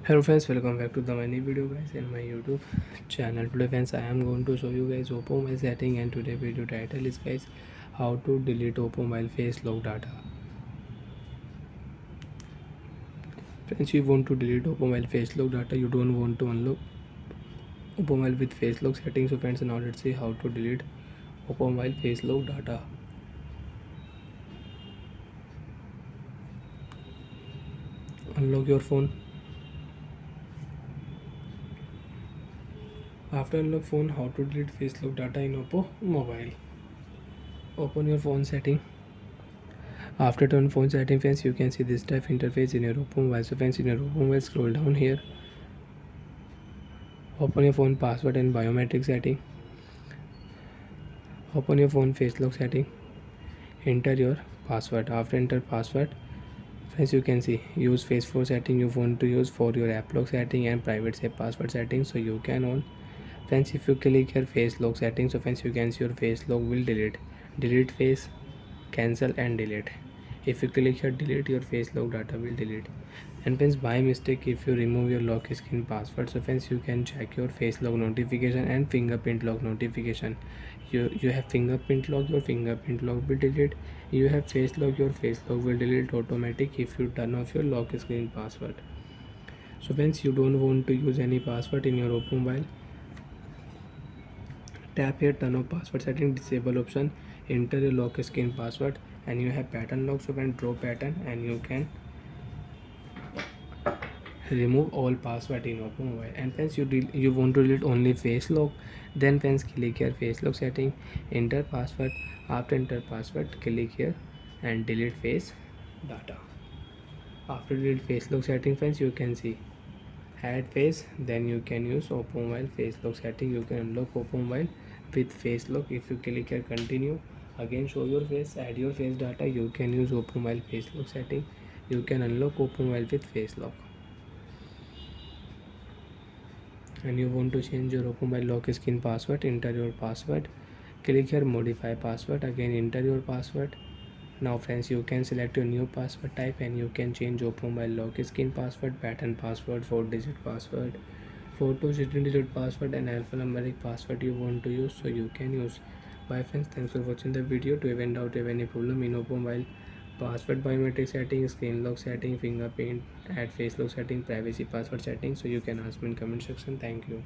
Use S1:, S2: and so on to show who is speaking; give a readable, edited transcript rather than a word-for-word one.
S1: Hello friends, welcome back to the many video guys in my YouTube channel. Today friends, I am going to show you guys oppo mobile setting, and today video title is guys how to delete oppo mobile face lock data. Friends, you want to delete oppo mobile face lock data, you don't want to unlock oppo mobile with face lock settings. So friends, now let's see how to delete oppo mobile face lock data. Unlock your phone. After unlock phone, how to delete face lock data in oppo mobile. Open your phone setting. After turn phone setting friends, you can see this type interface in your oppo mobile. So friends, in your oppo mobile, scroll down here, open your phone password and biometric setting, open your phone face lock setting, enter your password. After enter password friends, you can see use face 4 setting you want to use for your app lock setting and private safe password setting, so you can on. Friends, if you click here face lock setting, so friends, you can see your face lock will delete face, cancel and delete. If you click here delete, your face lock data will delete. And friends, by mistake if you remove your lock screen password, so friends, you can check your face lock notification and fingerprint lock notification. You have fingerprint lock, your fingerprint lock will delete. You have face lock, your face lock will delete automatic if you turn off your lock screen password. So friends, you don't want to use any password in your oppo mobile, tap here turn off password setting, disable option, enter your lock screen password, and you have pattern lock. So when draw pattern, and you can remove all password in oppo mobile. And friends, you want to delete only face lock, then friends, click here face lock setting, enter password. After enter password, click here and delete face data. After delete face lock setting friends, you can see add face, then you can use oppo mobile face lock setting. You can unlock oppo mobile with face lock. If you click here continue, again show your face, add your face data, you can use oppo mobile face lock setting. You can unlock oppo mobile with face lock. And you want to change your oppo mobile lock screen password, enter your password, click here modify password, again enter your password. Now friends, you can select your new password type, and you can change oppo mobile lock screen password, pattern password, 4-digit password, 4 to 16-digit password, and alphanumeric password you want to use, so you can use. Bye friends, thanks for watching the video. To even doubt, have any problem in oppo mobile password, biometric setting, screen lock setting, fingerprint, add face lock setting, privacy password setting, so you can ask me in comment section. Thank you.